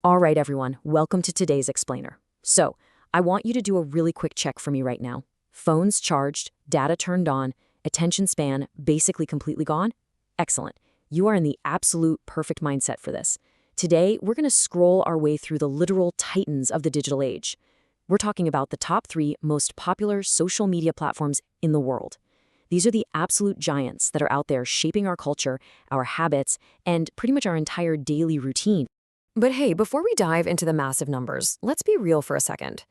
All right, everyone, welcome to today's explainer. So, I want you to do a really quick check for me right now. Phones charged, data turned on, attention span basically completely gone? Excellent. You are in the absolute perfect mindset for this. Today, we're going to scroll our way through the literal titans of the digital age. We're talking about the top 3 most popular social media platforms in the world. These are the absolute giants that are out there shaping our culture, our habits, and pretty much our entire daily routine. But hey, before we dive into the massive numbers, let's be real for a second.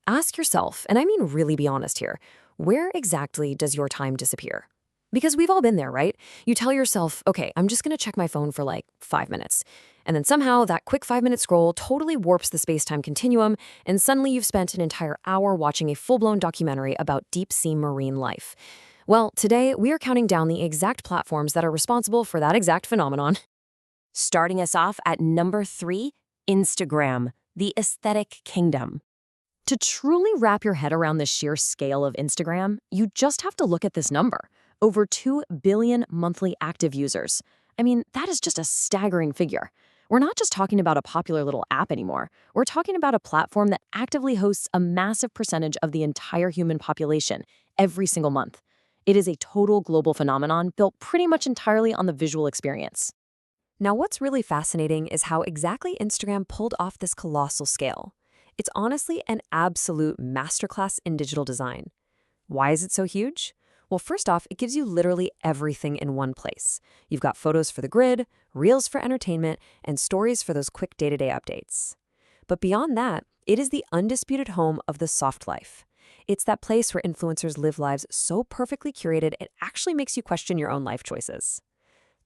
Ask yourself, and I mean really be honest here, where exactly does your time disappear? Because we've all been there, right? You tell yourself, okay, I'm just gonna check my phone for like 5 minutes. And then somehow that quick 5 minute scroll totally warps the space-time continuum, and suddenly you've spent an entire hour watching a full-blown documentary about deep-sea marine life. Well, today we are counting down the exact platforms that are responsible for that exact phenomenon. Starting us off at number 3, Instagram, the aesthetic kingdom. To truly wrap your head around the sheer scale of Instagram, you just have to look at this number. Over 2 billion monthly active users. I mean, that is just a staggering figure. We're not just talking about a popular little app anymore. We're talking about a platform that actively hosts a massive percentage of the entire human population every single month. It is a total global phenomenon built pretty much entirely on the visual experience. Now, what's really fascinating is how exactly Instagram pulled off this colossal scale. It's honestly an absolute masterclass in digital design. Why is it so huge? Well, first off, it gives you literally everything in one place. You've got photos for the grid, reels for entertainment, and stories for those quick day-to-day updates. But beyond that, it is the undisputed home of the soft life. It's that place where influencers live lives so perfectly curated it actually makes you question your own life choices.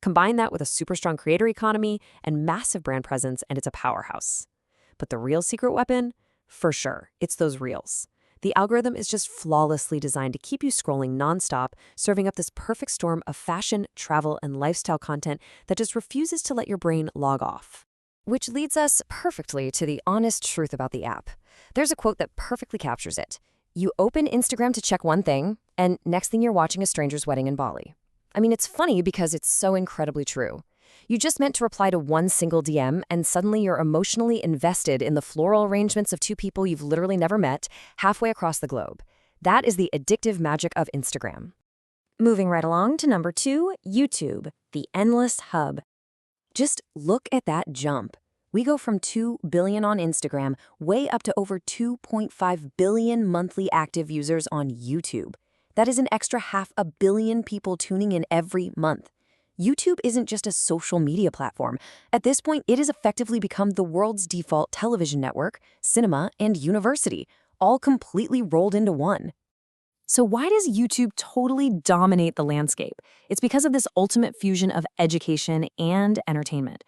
Combine that with a super strong creator economy and massive brand presence, and it's a powerhouse. But the real secret weapon? For sure, it's those reels. The algorithm is just flawlessly designed to keep you scrolling nonstop, serving up this perfect storm of fashion, travel, and lifestyle content that just refuses to let your brain log off. Which leads us perfectly to the honest truth about the app. There's a quote that perfectly captures it. You open Instagram to check one thing, and next thing you're watching a stranger's wedding in Bali. I mean, it's funny because it's so incredibly true. You just meant to reply to one single DM, and suddenly you're emotionally invested in the floral arrangements of 2 people you've literally never met halfway across the globe. That is the addictive magic of Instagram. Moving right along to number 2, YouTube, the endless hub. Just look at that jump. We go from 2 billion on Instagram way up to over 2.5 billion monthly active users on YouTube. That is an extra 500 million people tuning in every month. YouTube isn't just a social media platform. At this point, it has effectively become the world's default television network, cinema, and university, all completely rolled into one. So why does YouTube totally dominate the landscape? It's because of this ultimate fusion of education and entertainment.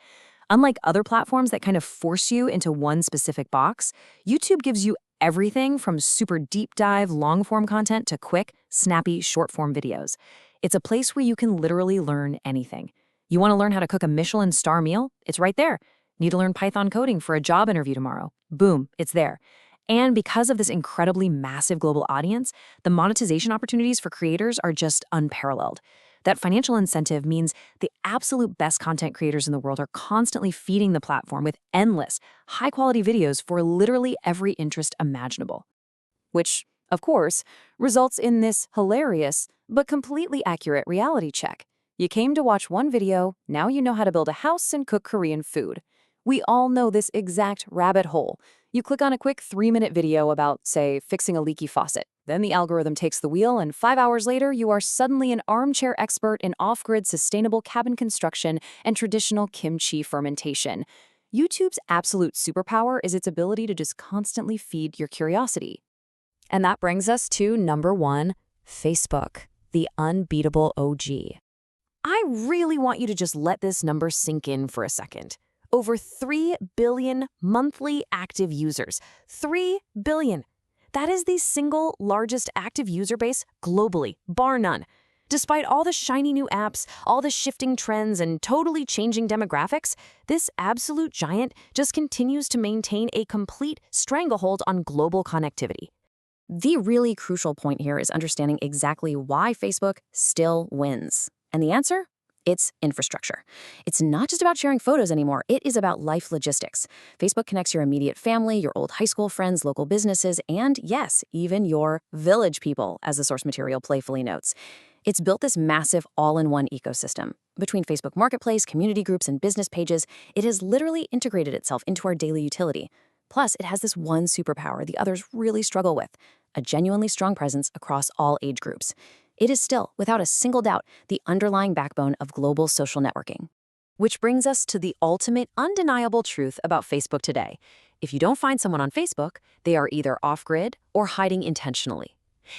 Unlike other platforms that kind of force you into one specific box, YouTube gives you everything from super deep dive long-form content to quick, snappy short-form videos. It's a place where you can literally learn anything. You want to learn how to cook a Michelin star meal? It's right there. Need to learn Python coding for a job interview tomorrow? Boom, it's there. And because of this incredibly massive global audience, the monetization opportunities for creators are just unparalleled. That financial incentive means the absolute best content creators in the world are constantly feeding the platform with endless, high-quality videos for literally every interest imaginable. Which, of course, results in this hilarious but completely accurate reality check. You came to watch one video, now you know how to build a house and cook Korean food. We all know this exact rabbit hole. You click on a quick 3-minute video about, say, fixing a leaky faucet. Then the algorithm takes the wheel, and 5 hours later, you are suddenly an armchair expert in off-grid sustainable cabin construction and traditional kimchi fermentation. YouTube's absolute superpower is its ability to just constantly feed your curiosity. And that brings us to number 1, Facebook, the unbeatable OG. I really want you to just let this number sink in for a second. Over 3 billion monthly active users. 3 billion. That is the single largest active user base globally, bar none. Despite all the shiny new apps, all the shifting trends, and totally changing demographics, this absolute giant just continues to maintain a complete stranglehold on global connectivity. The really crucial point here is understanding exactly why Facebook still wins. And the answer? It's infrastructure. It's not just about sharing photos anymore. It is about life logistics. Facebook connects your immediate family, your old high school friends, local businesses, and yes, even your village people, as the source material playfully notes. It's built this massive all-in-one ecosystem. Between Facebook Marketplace, community groups, and business pages, it has literally integrated itself into our daily utility. Plus, it has this one superpower the others really struggle with: a genuinely strong presence across all age groups. It is still, without a single doubt, the underlying backbone of global social networking. Which brings us to the ultimate undeniable truth about Facebook today. If you don't find someone on Facebook, they are either off-grid or hiding intentionally.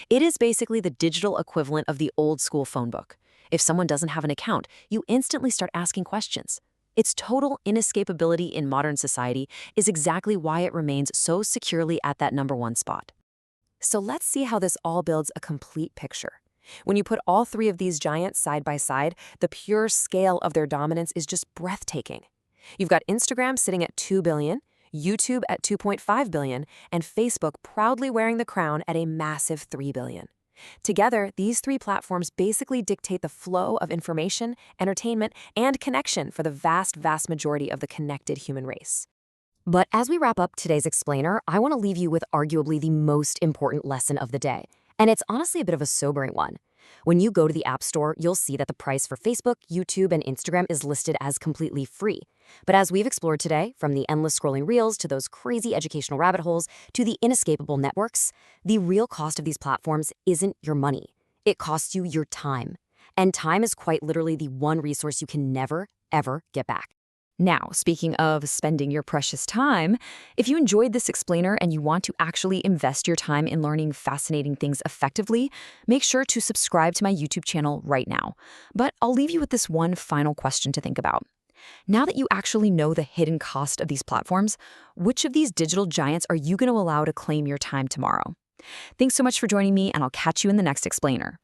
It is basically the digital equivalent of the old-school phone book. If someone doesn't have an account, you instantly start asking questions. Its total inescapability in modern society is exactly why it remains so securely at that #1 spot. So let's see how this all builds a complete picture. When you put all three of these giants side by side, the pure scale of their dominance is just breathtaking. You've got Instagram sitting at 2 billion, YouTube at 2.5 billion, and Facebook proudly wearing the crown at a massive 3 billion. Together, these three platforms basically dictate the flow of information, entertainment, and connection for the vast majority of the connected human race. But as we wrap up today's explainer, I want to leave you with arguably the most important lesson of the day. And it's honestly a bit of a sobering one. When you go to the App Store, you'll see that the price for Facebook, YouTube, and Instagram is listed as completely free. But as we've explored today, from the endless scrolling reels to those crazy educational rabbit holes to the inescapable networks, the real cost of these platforms isn't your money. It costs you your time. And time is quite literally the one resource you can never, ever get back. Now, speaking of spending your precious time, if you enjoyed this explainer and you want to actually invest your time in learning fascinating things effectively, make sure to subscribe to my YouTube channel right now. But I'll leave you with this one final question to think about. Now that you actually know the hidden cost of these platforms, which of these digital giants are you going to allow to claim your time tomorrow? Thanks so much for joining me, and I'll catch you in the next explainer.